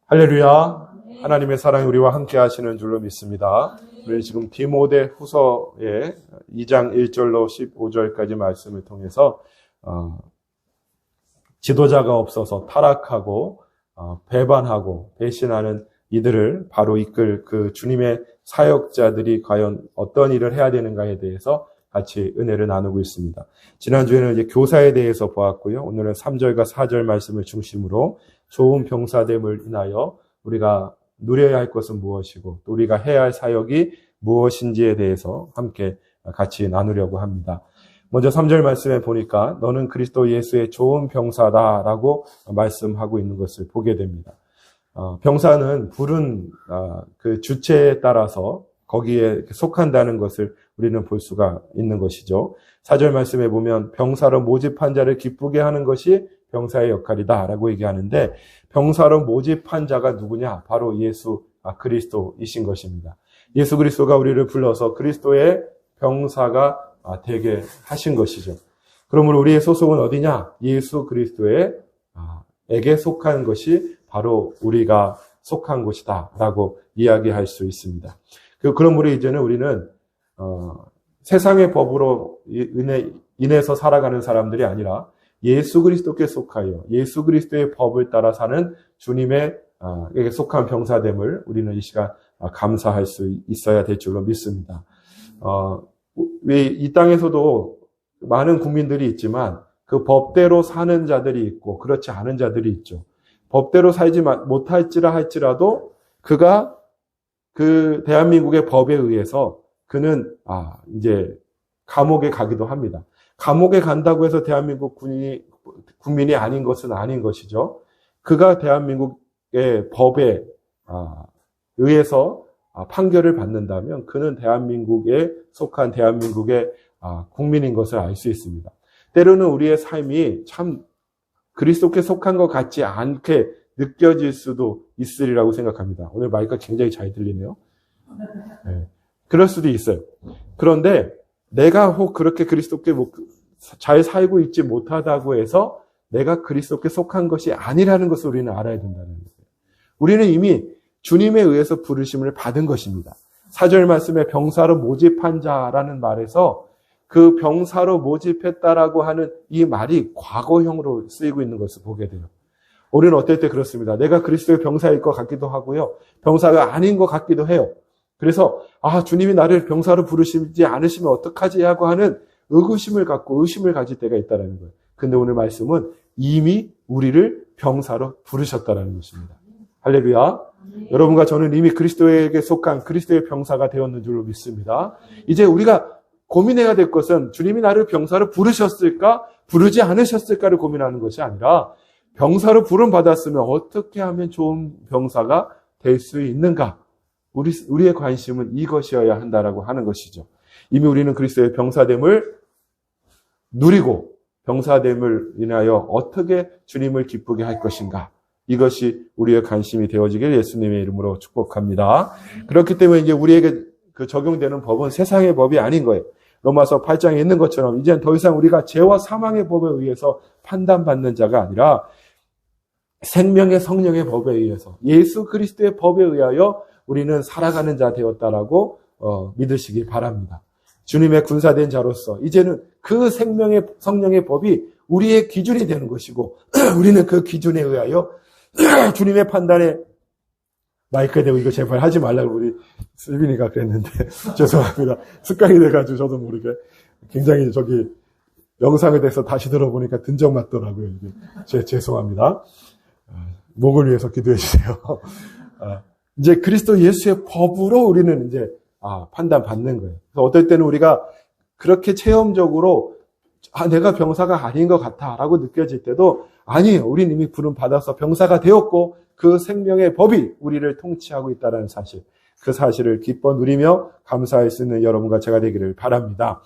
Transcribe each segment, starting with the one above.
할렐루야. 하나님의 사랑이 우리와 함께 하시는 줄로 믿습니다. 우리 지금 디모데 후서의 2장 1절로 15절까지 말씀을 통해서 지도자가 없어서 타락하고 배반하고 배신하는 이들을 바로 이끌 그 주님의 사역자들이 과연 어떤 일을 해야 되는가에 대해서 같이 은혜를 나누고 있습니다. 지난주에는 이제 교사에 대해서 보았고요. 오늘은 3절과 4절 말씀을 중심으로 좋은 병사됨을 인하여 우리가 누려야 할 것은 무엇이고 또 우리가 해야 할 사역이 무엇인지에 대해서 함께 같이 나누려고 합니다. 먼저 3절 말씀에 보니까 너는 그리스도 예수의 좋은 병사다라고 말씀하고 있는 것을 보게 됩니다. 병사는 부른 그 주체에 따라서 거기에 속한다는 것을 우리는 볼 수가 있는 것이죠. 4절 말씀에 보면 병사로 모집한 자를 기쁘게 하는 것이 병사의 역할이다라고 얘기하는데 병사로 모집한 자가 누구냐? 바로 예수 그리스도이신 것입니다. 예수 그리스도가 우리를 불러서 그리스도의 병사가 되게 하신 것이죠. 그러므로 우리의 소속은 어디냐? 예수 그리스도에게 속한 것이 바로 우리가 속한 곳이다라고 이야기할 수 있습니다. 그러므로 이제는 우리는 세상의 법으로 인해서 살아가는 사람들이 아니라 예수 그리스도께 속하여 예수 그리스도의 법을 따라 사는 주님의 에게 속한 병사됨을 우리는 이 시간 감사할 수 있어야 될 줄로 믿습니다. 이 땅에서도 많은 국민들이 있지만 그 법대로 사는 자들이 있고 그렇지 않은 자들이 있죠. 법대로 살지 못할지라 할지라도 그가 그 대한민국의 법에 의해서 그는 이제 감옥에 가기도 합니다. 감옥에 간다고 해서 대한민국 국민이 아닌 것은 아닌 것이죠. 그가 대한민국의 법에 의해서 판결을 받는다면 그는 대한민국에 속한 대한민국의 국민인 것을 알 수 있습니다. 때로는 우리의 삶이 참 그리스도께 속한 것 같지 않게 느껴질 수도 있으리라고 생각합니다. 오늘 마이크가 굉장히 잘 들리네요. 네. 그럴 수도 있어요. 그런데 내가 혹 그렇게 그리스도께 잘 살고 있지 못하다고 해서 내가 그리스도께 속한 것이 아니라는 것을 우리는 알아야 된다는 거예요. 우리는 이미 주님에 의해서 부르심을 받은 것입니다. 4절 말씀에 병사로 모집한 자라는 말에서 그 병사로 모집했다라고 하는 이 말이 과거형으로 쓰이고 있는 것을 보게 돼요. 우리는 어떨 때 그렇습니다. 내가 그리스도의 병사일 것 같기도 하고요. 병사가 아닌 것 같기도 해요. 그래서 주님이 나를 병사로 부르시지 않으시면 어떡하지 하고 하는 의구심을 갖고 의심을 가질 때가 있다는 거예요. 근데 오늘 말씀은 이미 우리를 병사로 부르셨다는 것입니다. 할렐루야. 여러분과 저는 이미 그리스도에게 속한 그리스도의 병사가 되었는 줄로 믿습니다. 이제 우리가 고민해야 될 것은 주님이 나를 병사로 부르셨을까 부르지 않으셨을까를 고민하는 것이 아니라 병사로 부름받았으면 어떻게 하면 좋은 병사가 될 수 있는가? 우리의 관심은 이것이어야 한다라고 하는 것이죠. 이미 우리는 그리스도의 병사됨을 누리고 병사됨을 인하여 어떻게 주님을 기쁘게 할 것인가? 이것이 우리의 관심이 되어지길 예수님의 이름으로 축복합니다. 그렇기 때문에 이제 우리에게 적용되는 법은 세상의 법이 아닌 거예요. 로마서 8장에 있는 것처럼 이제는 더 이상 우리가 죄와 사망의 법에 의해서 판단받는 자가 아니라 생명의 성령의 법에 의해서 예수 그리스도의 법에 의하여 우리는 살아가는 자 되었다라고 믿으시기 바랍니다. 주님의 군사된 자로서 이제는 그 생명의 성령의 법이 우리의 기준이 되는 것이고 우리는 그 기준에 의하여 주님의 판단에 마이크에 대고 이거 제발 하지 말라고 우리 슬빈이가 그랬는데 죄송합니다. 습관이 돼가지고 저도 모르게 굉장히 영상에 대해서 다시 들어보니까 든적 맞더라고요. 죄송합니다. 목을 위해서 기도해 주세요. 이제 그리스도 예수의 법으로 우리는 이제 판단받는 거예요. 그래서 어떨 때는 우리가 그렇게 체험적으로 내가 병사가 아닌 것 같아라고 느껴질 때도 아니에요. 우리는 이미 부름 받아서 병사가 되었고 그 생명의 법이 우리를 통치하고 있다는 사실, 그 사실을 기뻐 누리며 감사할 수 있는 여러분과 제가 되기를 바랍니다.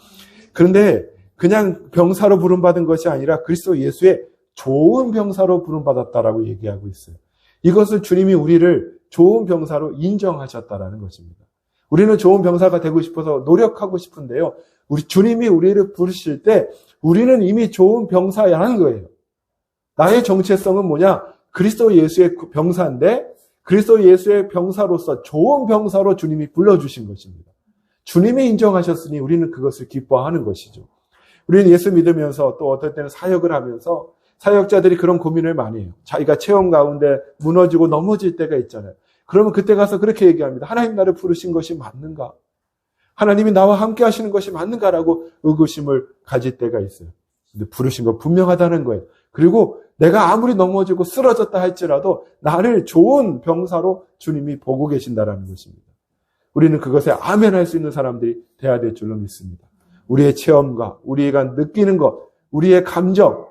그런데 그냥 병사로 부름받은 것이 아니라 그리스도 예수의 좋은 병사로 부름받았다라고 얘기하고 있어요. 이것을 주님이 우리를 좋은 병사로 인정하셨다라는 것입니다. 우리는 좋은 병사가 되고 싶어서 노력하고 싶은데요. 주님이 우리를 부르실 때 우리는 이미 좋은 병사라는 거예요. 나의 정체성은 뭐냐? 그리스도 예수의 병사인데 그리스도 예수의 병사로서 좋은 병사로 주님이 불러주신 것입니다. 주님이 인정하셨으니 우리는 그것을 기뻐하는 것이죠. 우리는 예수 믿으면서 또 어떨 때는 사역을 하면서 사역자들이 그런 고민을 많이 해요. 자기가 체험 가운데 무너지고 넘어질 때가 있잖아요. 그러면 그때 가서 그렇게 얘기합니다. 하나님 나를 부르신 것이 맞는가? 하나님이 나와 함께 하시는 것이 맞는가라고 의구심을 가질 때가 있어요. 근데 부르신 거 분명하다는 거예요. 그리고 내가 아무리 넘어지고 쓰러졌다 할지라도 나를 좋은 병사로 주님이 보고 계신다라는 것입니다. 우리는 그것에 아멘할 수 있는 사람들이 돼야 될 줄로 믿습니다. 우리의 체험과 우리가 느끼는 것, 우리의 감정,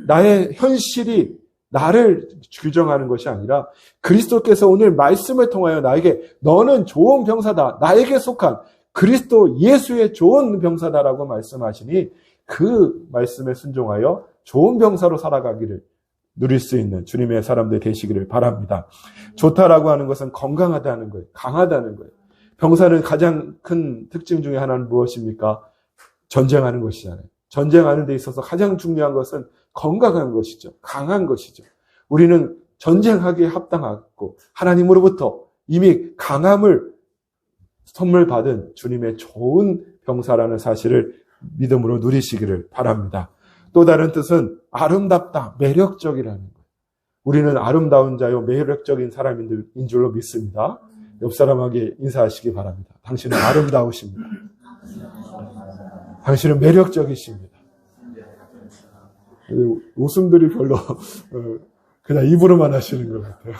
나의 현실이 나를 규정하는 것이 아니라 그리스도께서 오늘 말씀을 통하여 나에게 너는 좋은 병사다, 나에게 속한 그리스도 예수의 좋은 병사다라고 말씀하시니 그 말씀에 순종하여 좋은 병사로 살아가기를 누릴 수 있는 주님의 사람들 되시기를 바랍니다. 좋다라고 하는 것은 건강하다는 거예요. 강하다는 거예요. 병사는 가장 큰 특징 중에 하나는 무엇입니까? 전쟁하는 것이잖아요. 전쟁하는 데 있어서 가장 중요한 것은 건강한 것이죠. 강한 것이죠. 우리는 전쟁하기에 합당하고 하나님으로부터 이미 강함을 선물 받은 주님의 좋은 병사라는 사실을 믿음으로 누리시기를 바랍니다. 또 다른 뜻은 아름답다, 매력적이라는 거예요. 우리는 아름다운 자요, 매력적인 사람인 줄로 믿습니다. 옆 사람에게 인사하시기 바랍니다. 당신은 아름다우십니다. 당신은 매력적이십니다. 웃음들이 별로 그냥 입으로만 하시는 것 같아요.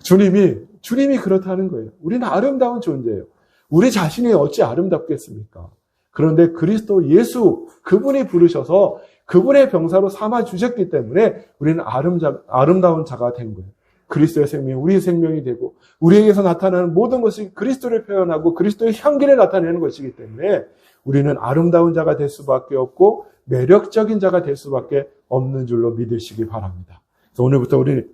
주님이 그렇다는 거예요. 우리는 아름다운 존재예요. 우리 자신이 어찌 아름답겠습니까? 그런데 그리스도 예수, 그분이 부르셔서 그분의 병사로 삼아 주셨기 때문에 우리는 아름다운 자가 된 거예요. 그리스도의 생명이 우리의 생명이 되고 우리에게서 나타나는 모든 것이 그리스도를 표현하고 그리스도의 향기를 나타내는 것이기 때문에 우리는 아름다운 자가 될 수밖에 없고 매력적인 자가 될 수밖에 없는 줄로 믿으시기 바랍니다. 그래서 오늘부터 우리는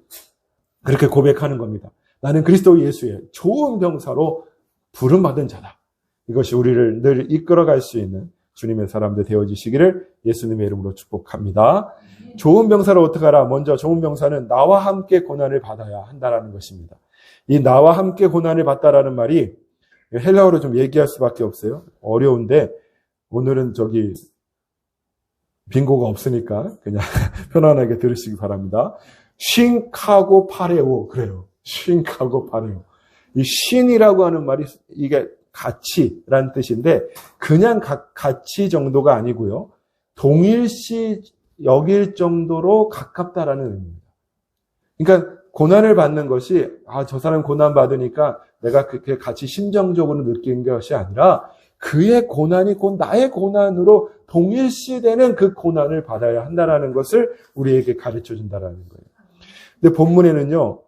그렇게 고백하는 겁니다. 나는 그리스도 예수의 좋은 병사로 부름받은 자다. 이것이 우리를 늘 이끌어갈 수 있는 주님의 사람들 되어지시기를 예수님의 이름으로 축복합니다. 좋은 병사로 어떻게 하라? 먼저 좋은 병사는 나와 함께 고난을 받아야 한다라는 것입니다. 이 나와 함께 고난을 받다라는 말이 헬라어로 좀 얘기할 수밖에 없어요. 어려운데 오늘은 빙고가 없으니까 그냥 편안하게 들으시기 바랍니다. 쉰카고 파레오 그래요. 쉰카고 파레오. 이 쉰이라고 하는 말이 이게 가치라는 뜻인데 그냥 가치 정도가 아니고요. 동일시 여길 정도로 가깝다라는 의미입니다. 그러니까 고난을 받는 것이 저 사람 고난 받으니까 내가 그렇게 같이 심정적으로 느낀 것이 아니라 그의 고난이 곧 나의 고난으로 동일시되는 그 고난을 받아야 한다라는 것을 우리에게 가르쳐 준다라는 거예요. 근데 본문에는요.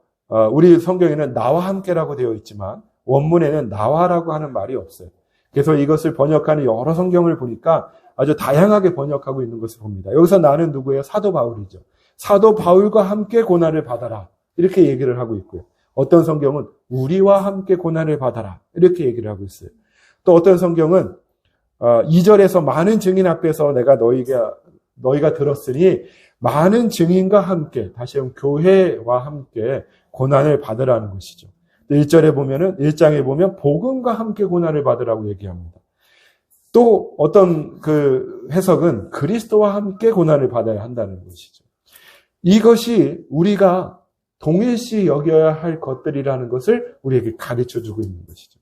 우리 성경에는 나와 함께라고 되어 있지만 원문에는 나와라고 하는 말이 없어요. 그래서 이것을 번역하는 여러 성경을 보니까 아주 다양하게 번역하고 있는 것을 봅니다. 여기서 나는 누구예요? 사도 바울이죠. 사도 바울과 함께 고난을 받아라. 이렇게 얘기를 하고 있고요. 어떤 성경은 우리와 함께 고난을 받아라. 이렇게 얘기를 하고 있어요. 또 어떤 성경은 2절에서 많은 증인 앞에서 내가 너희가 들었으니 많은 증인과 함께, 다시 한번 교회와 함께 고난을 받으라는 것이죠. 1장에 보면 복음과 함께 고난을 받으라고 얘기합니다. 또 어떤 그 해석은 그리스도와 함께 고난을 받아야 한다는 것이죠. 이것이 우리가 동일시 여겨야 할 것들이라는 것을 우리에게 가르쳐주고 있는 것이죠.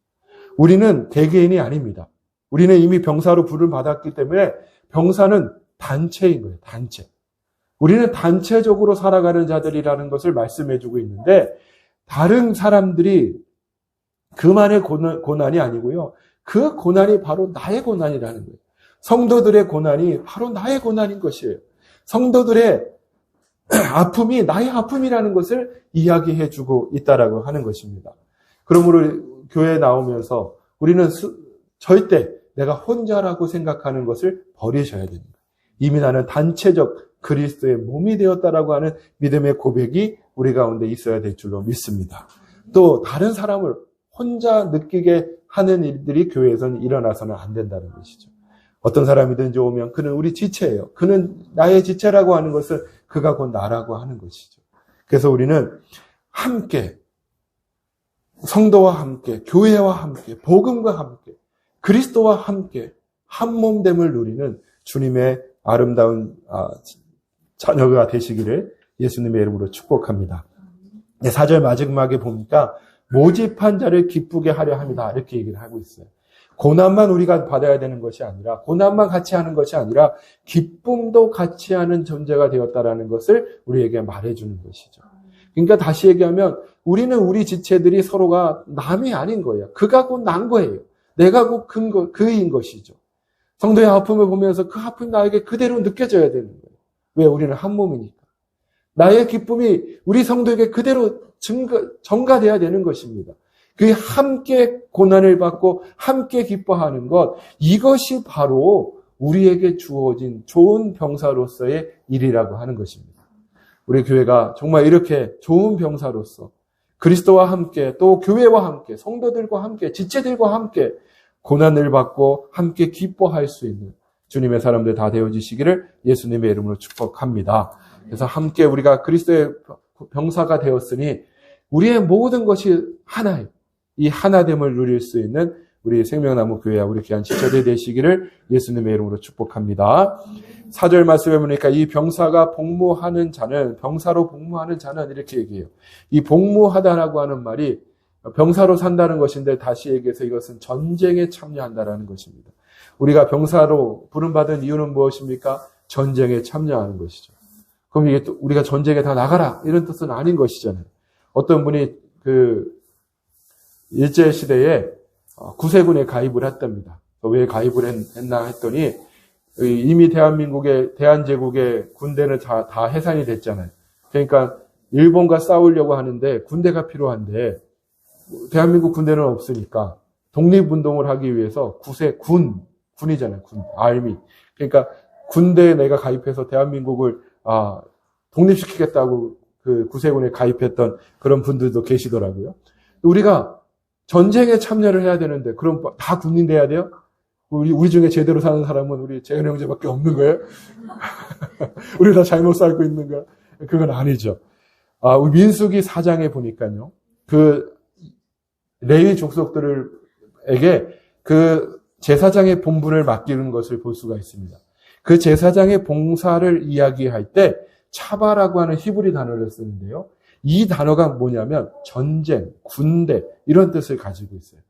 우리는 개개인이 아닙니다. 우리는 이미 병사로 부름을 받았기 때문에 병사는 단체인 거예요. 단체. 우리는 단체적으로 살아가는 자들이라는 것을 말씀해주고 있는데 다른 사람들이 그만의 고난이 아니고요. 그 고난이 바로 나의 고난이라는 거예요. 성도들의 고난이 바로 나의 고난인 것이에요. 성도들의 아픔이 나의 아픔이라는 것을 이야기해주고 있다라고 하는 것입니다. 그러므로 교회에 나오면서 우리는 절대 내가 혼자라고 생각하는 것을 버리셔야 됩니다. 이미 나는 단체적 그리스도의 몸이 되었다라고 하는 믿음의 고백이 우리 가운데 있어야 될 줄로 믿습니다. 또 다른 사람을 혼자 느끼게 하는 일들이 교회에서는 일어나서는 안 된다는 것이죠. 어떤 사람이든지 오면 그는 우리 지체예요. 그는 나의 지체라고 하는 것은 그가 곧 나라고 하는 것이죠. 그래서 우리는 함께 성도와 함께, 교회와 함께, 복음과 함께, 그리스도와 함께 한 몸됨을 누리는 주님의 아름다운 자녀가 되시기를 예수님의 이름으로 축복합니다. 4절 마지막에 보니까 모집한 자를 기쁘게 하려 합니다. 이렇게 얘기를 하고 있어요. 고난만 우리가 받아야 되는 것이 아니라, 고난만 같이 하는 것이 아니라 기쁨도 같이 하는 존재가 되었다라는 것을 우리에게 말해주는 것이죠. 그러니까 다시 얘기하면 우리는 우리 지체들이 서로가 남이 아닌 거예요. 그가 곧 난 거예요. 내가 곧 그인 것이죠. 성도의 아픔을 보면서 그 아픔이 나에게 그대로 느껴져야 되는 거예요. 왜? 우리는 한 몸이니까. 나의 기쁨이 우리 성도에게 그대로 전가돼야 되는 것입니다. 그 함께 고난을 받고 함께 기뻐하는 것, 이것이 바로 우리에게 주어진 좋은 병사로서의 일이라고 하는 것입니다. 우리 교회가 정말 이렇게 좋은 병사로서 그리스도와 함께, 또 교회와 함께, 성도들과 함께, 지체들과 함께 고난을 받고 함께 기뻐할 수 있는 주님의 사람들 다 되어지시기를 예수님의 이름으로 축복합니다. 그래서 함께 우리가 그리스도의 병사가 되었으니 우리의 모든 것이 하나예요. 이 하나됨을 누릴 수 있는 우리 생명나무 교회와 우리 귀한 지체들 되시기를 예수님의 이름으로 축복합니다. 4절 말씀해 보니까 이 병사가 복무하는 자는, 병사로 복무하는 자는 이렇게 얘기해요. 이 복무하다라고 하는 말이 병사로 산다는 것인데, 다시 얘기해서 이것은 전쟁에 참여한다라는 것입니다. 우리가 병사로 부름받은 이유는 무엇입니까? 전쟁에 참여하는 것이죠. 그럼 이게 또 우리가 전쟁에 다 나가라 이런 뜻은 아닌 것이잖아요. 어떤 분이 일제시대에 구세군에 가입을 했답니다. 왜 가입을 했나 했더니 이미 대한제국의 군대는 다 해산이 됐잖아요. 그러니까 일본과 싸우려고 하는데 군대가 필요한데 대한민국 군대는 없으니까 독립운동을 하기 위해서 군이잖아요. 아미. 그러니까 군대에 내가 가입해서 대한민국을 독립시키겠다고 그 구세군에 가입했던 그런 분들도 계시더라고요. 우리가 전쟁에 참여를 해야 되는데, 그럼 다 군인 돼야 돼요? 우리 중에 제대로 사는 사람은 우리 재현 형제밖에 없는 거예요? 우리 다 잘못 살고 있는 거야? 그건 아니죠. 우리 민수기 4장에 보니까요, 그 레위 족속들에게 그 제사장의 본분을 맡기는 것을 볼 수가 있습니다. 그 제사장의 봉사를 이야기할 때 차바라고 하는 히브리 단어를 쓰는데요. 이 단어가 뭐냐면 전쟁, 군대 이런 뜻을 가지고 있어요.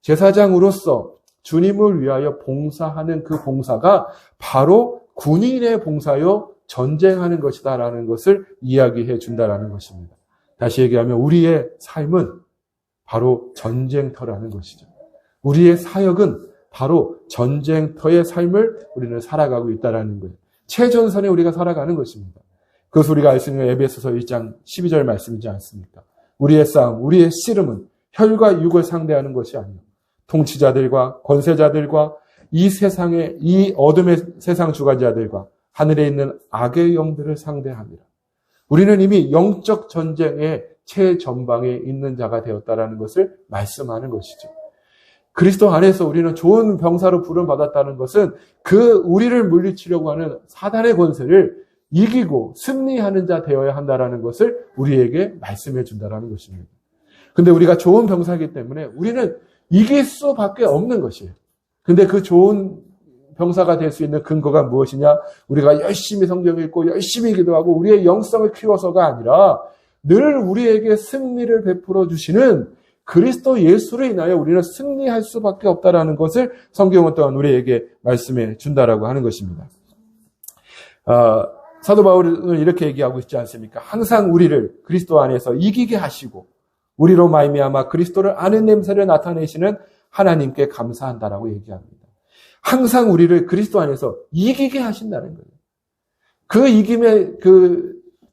제사장으로서 주님을 위하여 봉사하는 그 봉사가 바로 군인의 봉사요 전쟁하는 것이다라는 것을 이야기해 준다라는 것입니다. 다시 얘기하면 우리의 삶은 바로 전쟁터라는 것이죠. 우리의 사역은 바로 전쟁터의 삶을 우리는 살아가고 있다라는 거예요. 최전선에 우리가 살아가는 것입니다. 그것을 우리가 알 수 있는 에베소서 1장 12절 말씀이지 않습니까? 우리의 싸움, 우리의 씨름은 혈과 육을 상대하는 것이 아니요 통치자들과 권세자들과 이 어둠의 세상 주관자들과 하늘에 있는 악의 영들을 상대합니다. 우리는 이미 영적 전쟁의 최전방에 있는 자가 되었다라는 것을 말씀하는 것이죠. 그리스도 안에서 우리는 좋은 병사로 부름받았다는 것은 우리를 물리치려고 하는 사단의 권세를 이기고 승리하는 자 되어야 한다라는 것을 우리에게 말씀해 준다라는 것입니다. 근데 우리가 좋은 병사이기 때문에 우리는 이길 수밖에 없는 것이에요. 근데 그 좋은 병사가 될 수 있는 근거가 무엇이냐? 우리가 열심히 성경 읽고 열심히 기도하고 우리의 영성을 키워서가 아니라 늘 우리에게 승리를 베풀어 주시는 그리스도 예수를 인하여 우리는 승리할 수밖에 없다라는 것을 성경은 또한 우리에게 말씀해 준다라고 하는 것입니다. 사도 바울은 이렇게 얘기하고 있지 않습니까? 항상 우리를 그리스도 안에서 이기게 하시고 우리로 말미암아 그리스도를 아는 냄새를 나타내시는 하나님께 감사한다라고 얘기합니다. 항상 우리를 그리스도 안에서 이기게 하신다는 거예요. 그 이김의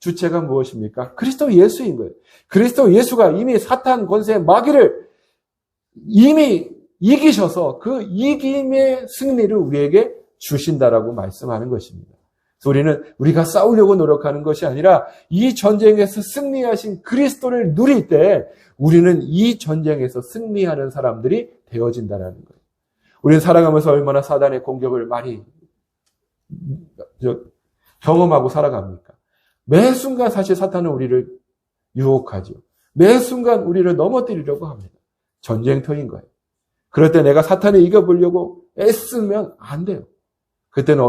주체가 무엇입니까? 그리스도 예수인 거예요. 그리스도 예수가 이미 사탄 권세 마귀를 이미 이기셔서 그 이김의 승리를 우리에게 주신다라고 말씀하는 것입니다. 그래서 우리가 싸우려고 노력하는 것이 아니라 이 전쟁에서 승리하신 그리스도를 누릴 때 우리는 이 전쟁에서 승리하는 사람들이 되어진다는 거예요. 우리는 살아가면서 얼마나 사단의 공격을 많이 경험하고 살아갑니까? 매 순간 사실 사탄은 우리를 유혹하죠. 매 순간 우리를 넘어뜨리려고 합니다. 전쟁터인 거예요. 그럴 때 내가 사탄을 이겨보려고 애쓰면 안 돼요. 그때는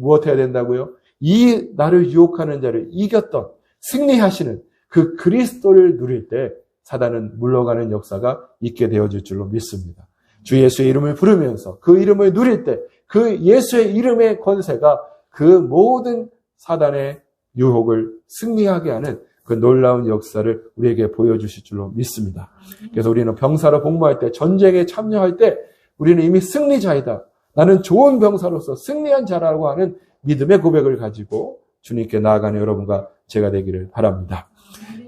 무엇 해야 된다고요? 이 나를 유혹하는 자를 이겼던, 승리하시는 그 그리스도를 누릴 때 사단은 물러가는 역사가 있게 되어질 줄로 믿습니다. 주 예수의 이름을 부르면서 그 이름을 누릴 때 그 예수의 이름의 권세가 그 모든 사단의 유혹을 승리하게 하는 그 놀라운 역사를 우리에게 보여주실 줄로 믿습니다. 그래서 우리는 병사로 복무할 때, 전쟁에 참여할 때 우리는 이미 승리자이다. 나는 좋은 병사로서 승리한 자라고 하는 믿음의 고백을 가지고 주님께 나아가는 여러분과 제가 되기를 바랍니다.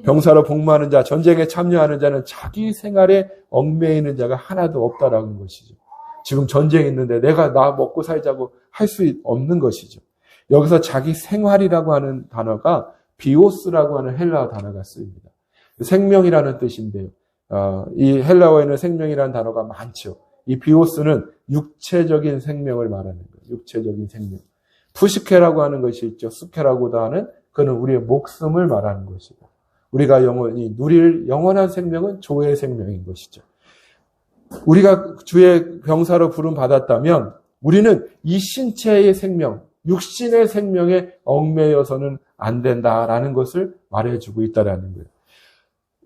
병사로 복무하는 자, 전쟁에 참여하는 자는 자기 생활에 얽매이는 자가 하나도 없다라는 것이죠. 지금 전쟁이 있는데 내가 나 먹고 살자고 할 수 없는 것이죠. 여기서 자기 생활이라고 하는 단어가 비오스라고 하는 헬라어 단어가 쓰입니다. 생명이라는 뜻인데요. 이 헬라어에는 생명이라는 단어가 많죠. 이 비오스는 육체적인 생명을 말하는 거예요. 육체적인 생명. 푸시케라고 하는 것이 있죠. 스케라고도 하는 그는 우리의 목숨을 말하는 것이고, 우리가 영원히 누릴 영원한 생명은 조의 생명인 것이죠. 우리가 주의 병사로 부름 받았다면 우리는 이 신체의 생명, 육신의 생명에 얽매여서는 안 된다라는 것을 말해주고 있다라는 거예요.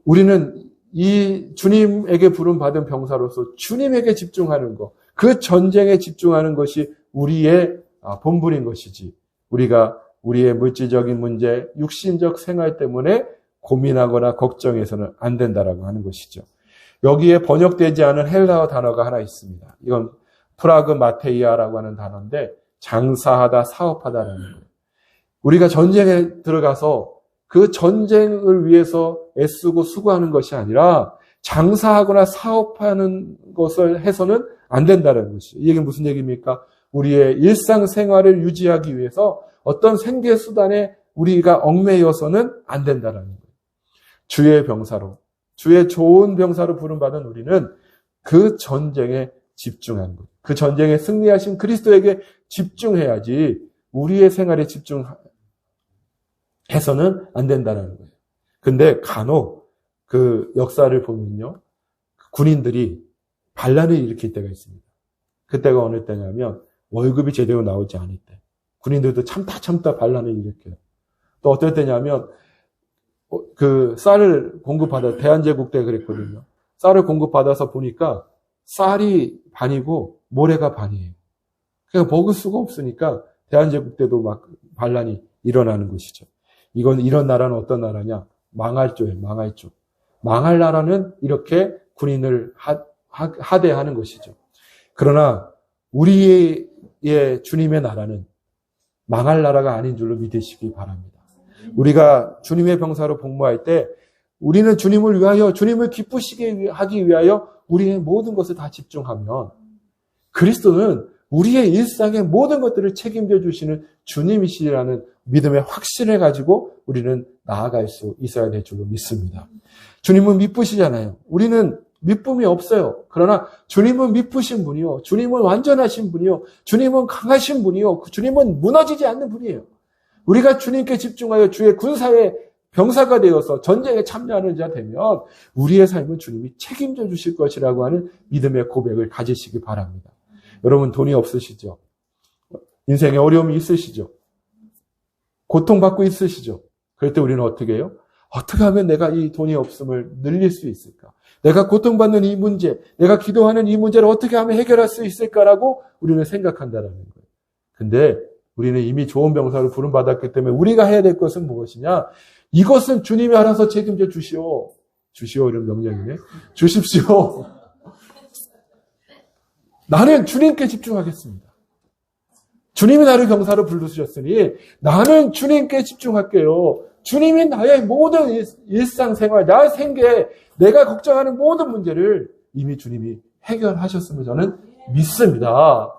우리는 이 주님에게 부름 받은 병사로서 주님에게 집중하는 것, 그 전쟁에 집중하는 것이 우리의 본분인 것이지, 우리가 우리의 물질적인 문제, 육신적 생활 때문에 고민하거나 걱정해서는 안 된다라고 하는 것이죠. 여기에 번역되지 않은 헬라어 단어가 하나 있습니다. 이건 프라그마테이아라고 하는 단어인데 장사하다, 사업하다라는 거예요. 우리가 전쟁에 들어가서 그 전쟁을 위해서 애쓰고 수고하는 것이 아니라 장사하거나 사업하는 것을 해서는 안 된다는 것이죠. 이게 무슨 얘기입니까? 우리의 일상생활을 유지하기 위해서 어떤 생계수단에 우리가 얽매여서는 안 된다는 거예요. 주의 병사로, 주의 좋은 병사로 부름받은 우리는 그 전쟁에 집중하는 거예요. 그 전쟁에 승리하신 그리스도에게 집중해야지 우리의 생활에 집중해서는 안 된다는 거예요. 근데 간혹 그 역사를 보면요, 군인들이 반란을 일으킬 때가 있습니다. 그때가 어느 때냐면 월급이 제대로 나오지 않을 때. 군인들도 참다 반란을 일으켜요. 또 어떨 때냐면 그 쌀을 공급받아, 대한제국 때 그랬거든요. 쌀을 공급받아서 보니까 쌀이 반이고 모래가 반이에요. 그냥 먹을 수가 없으니까 대한제국 때도 막 반란이 일어나는 것이죠. 이런 나라는 어떤 나라냐? 망할조예요. 망할조. 망할 나라는 이렇게 군인을 하대하는 것이죠. 그러나 우리의 주님의 나라는 망할 나라가 아닌 줄로 믿으시기 바랍니다. 우리가 주님의 병사로 복무할 때 우리는 주님을 위하여, 주님을 기쁘시게 하기 위하여 우리의 모든 것을 다 집중하면 그리스도는 우리의 일상의 모든 것들을 책임져 주시는 주님이시라는 믿음의 확신을 가지고 우리는 나아갈 수 있어야 될 줄로 믿습니다. 주님은 미쁘시잖아요. 우리는 미쁨이 없어요. 그러나 주님은 미쁘신 분이요, 주님은 완전하신 분이요, 주님은 강하신 분이요, 주님은 무너지지 않는 분이에요. 우리가 주님께 집중하여 주의 군사의 병사가 되어서 전쟁에 참여하는 자 되면 우리의 삶은 주님이 책임져 주실 것이라고 하는 믿음의 고백을 가지시기 바랍니다. 여러분, 돈이 없으시죠? 인생에 어려움이 있으시죠? 고통받고 있으시죠? 그럴 때 우리는 어떻게 해요? 어떻게 하면 내가 이 돈이 없음을 늘릴 수 있을까? 내가 고통받는 이 문제, 내가 기도하는 이 문제를 어떻게 하면 해결할 수 있을까라고 우리는 생각한다는 거예요. 근데 우리는 이미 좋은 병사로 부름받았기 때문에 우리가 해야 될 것은 무엇이냐? 이것은 주님이 알아서 책임져 주시오. 주시오, 이런 명령이네. 주십시오. 나는 주님께 집중하겠습니다. 주님이 나를 병사로 부르셨으니 나는 주님께 집중할게요. 주님이 나의 모든 일상생활, 나의 생계, 내가 걱정하는 모든 문제를 이미 주님이 해결하셨음을 저는 믿습니다.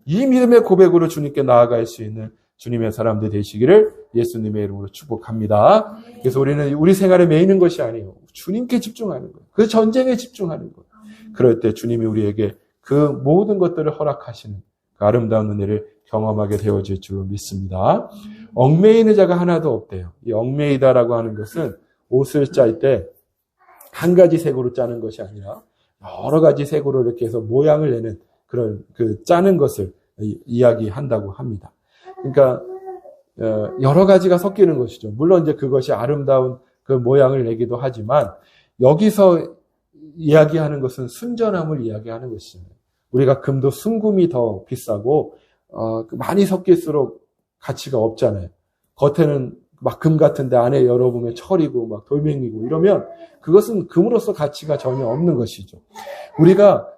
이 믿음의 고백으로 주님께 나아갈 수 있는 주님의 사람들 되시기를 예수님의 이름으로 축복합니다. 그래서 우리는 우리 생활에 매이는 것이 아니에요. 주님께 집중하는 거예요. 그 전쟁에 집중하는 거예요. 그럴 때 주님이 우리에게 그 모든 것들을 허락하시는 그 아름다운 은혜를 경험하게 되어질 줄로 믿습니다. 얽매이는 자가 하나도 없대요. 이 얽매이다라고 하는 것은 옷을 짤 때 한 가지 색으로 짜는 것이 아니라 여러 가지 색으로 이렇게 해서 모양을 내는 그런 짜는 것을 이야기한다고 합니다. 그러니까 여러 가지가 섞이는 것이죠. 물론 이제 그것이 아름다운 그 모양을 내기도 하지만 여기서 이야기하는 것은 순전함을 이야기하는 것이잖아요. 우리가 금도 순금이 더 비싸고 많이 섞일수록 가치가 없잖아요. 겉에는 막 금 같은데 안에 열어보면 철이고 막 돌멩이고 이러면 그것은 금으로서 가치가 전혀 없는 것이죠. 우리가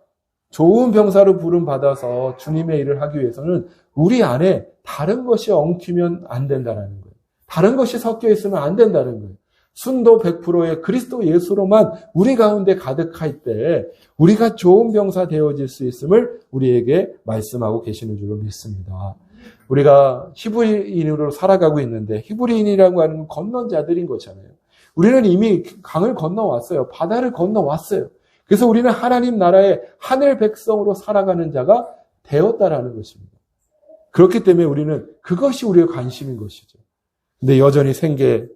좋은 병사로 부름받아서 주님의 일을 하기 위해서는 우리 안에 다른 것이 엉키면 안 된다는 거예요. 다른 것이 섞여 있으면 안 된다는 거예요. 순도 100%의 그리스도 예수로만 우리 가운데 가득할 때 우리가 좋은 병사 되어질 수 있음을 우리에게 말씀하고 계시는 줄로 믿습니다. 우리가 히브리인으로 살아가고 있는데 히브리인이라고 하는 건 건넌 자들인 거잖아요. 우리는 이미 강을 건너왔어요. 바다를 건너왔어요. 그래서 우리는 하나님 나라의 하늘 백성으로 살아가는 자가 되었다라는 것입니다. 그렇기 때문에 우리는 그것이 우리의 관심인 것이죠. 근데 여전히 생계,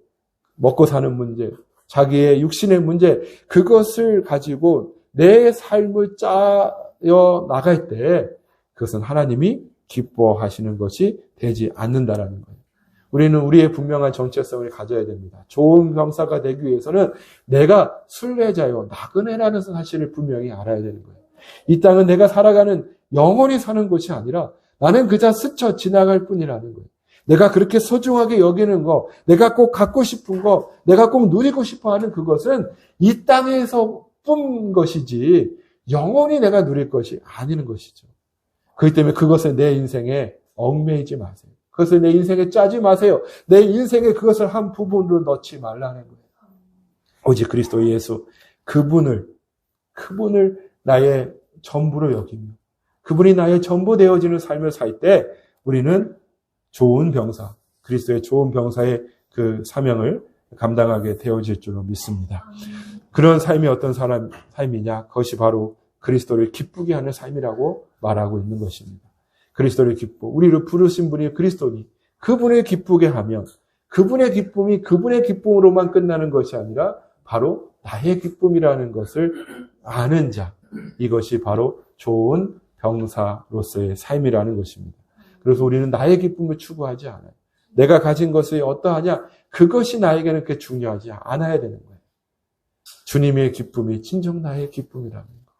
먹고 사는 문제, 자기의 육신의 문제, 그것을 가지고 내 삶을 짜여 나갈 때 그것은 하나님이 기뻐하시는 것이 되지 않는다라는 거예요. 우리는 우리의 분명한 정체성을 가져야 됩니다. 좋은 병사가 되기 위해서는 내가 순례자요, 나그네라는 사실을 분명히 알아야 되는 거예요. 이 땅은 내가 살아가는 영원히 사는 곳이 아니라 나는 그저 스쳐 지나갈 뿐이라는 거예요. 내가 그렇게 소중하게 여기는 거, 내가 꼭 갖고 싶은 거, 내가 꼭 누리고 싶어 하는 그것은 이 땅에서 뿐 것이지 영원히 내가 누릴 것이 아니는 것이죠. 그렇기 때문에 그것을 내 인생에 얽매이지 마세요. 그것을 내 인생에 짜지 마세요. 내 인생에 그것을 한 부분으로 넣지 말라는 거예요. 오직 그리스도 예수, 그분을 나의 전부로 여기며 그분이 나의 전부 되어지는 삶을 살 때 우리는 좋은 병사, 그리스도의 좋은 병사의 그 사명을 감당하게 되어질 줄로 믿습니다. 그런 삶이 어떤 삶이냐? 그것이 바로 그리스도를 기쁘게 하는 삶이라고 말하고 있는 것입니다. 그리스도를 우리를 부르신 분이 그리스도니 그분을 기쁘게 하면 그분의 기쁨이 그분의 기쁨으로만 끝나는 것이 아니라 바로 나의 기쁨이라는 것을 아는 자, 이것이 바로 좋은 병사로서의 삶이라는 것입니다. 그래서 우리는 나의 기쁨을 추구하지 않아요. 내가 가진 것이 어떠하냐? 그것이 나에게는 그렇게 중요하지 않아야 되는 거예요. 주님의 기쁨이 진정 나의 기쁨이라는 거.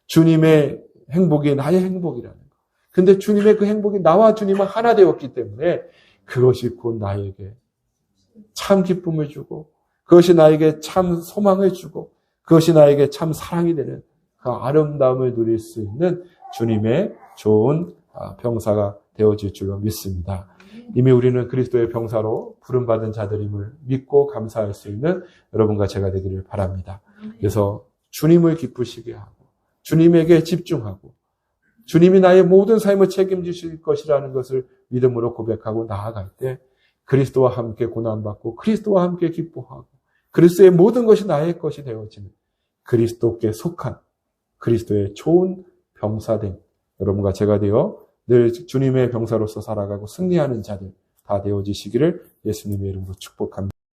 주님의 행복이 나의 행복이라는 거. 근데 주님의 그 행복이 나와 주님은 하나 되었기 때문에 그것이 곧 나에게 참 기쁨을 주고 그것이 나에게 참 소망을 주고 그것이 나에게 참 사랑이 되는 그 아름다움을 누릴 수 있는 주님의 좋은 병사가 되어질 줄로 믿습니다. 이미 우리는 그리스도의 병사로 부름받은 자들임을 믿고 감사할 수 있는 여러분과 제가 되기를 바랍니다. 그래서 주님을 기쁘시게 하고 주님에게 집중하고 주님이 나의 모든 삶을 책임지실 것이라는 것을 믿음으로 고백하고 나아갈 때 그리스도와 함께 고난받고 그리스도와 함께 기뻐하고 그리스도의 모든 것이 나의 것이 되어지는 그리스도께 속한 그리스도의 좋은 병사된 여러분과 제가 되어 늘 주님의 병사로서 살아가고 승리하는 자들 다 되어지시기를 예수님의 이름으로 축복합니다.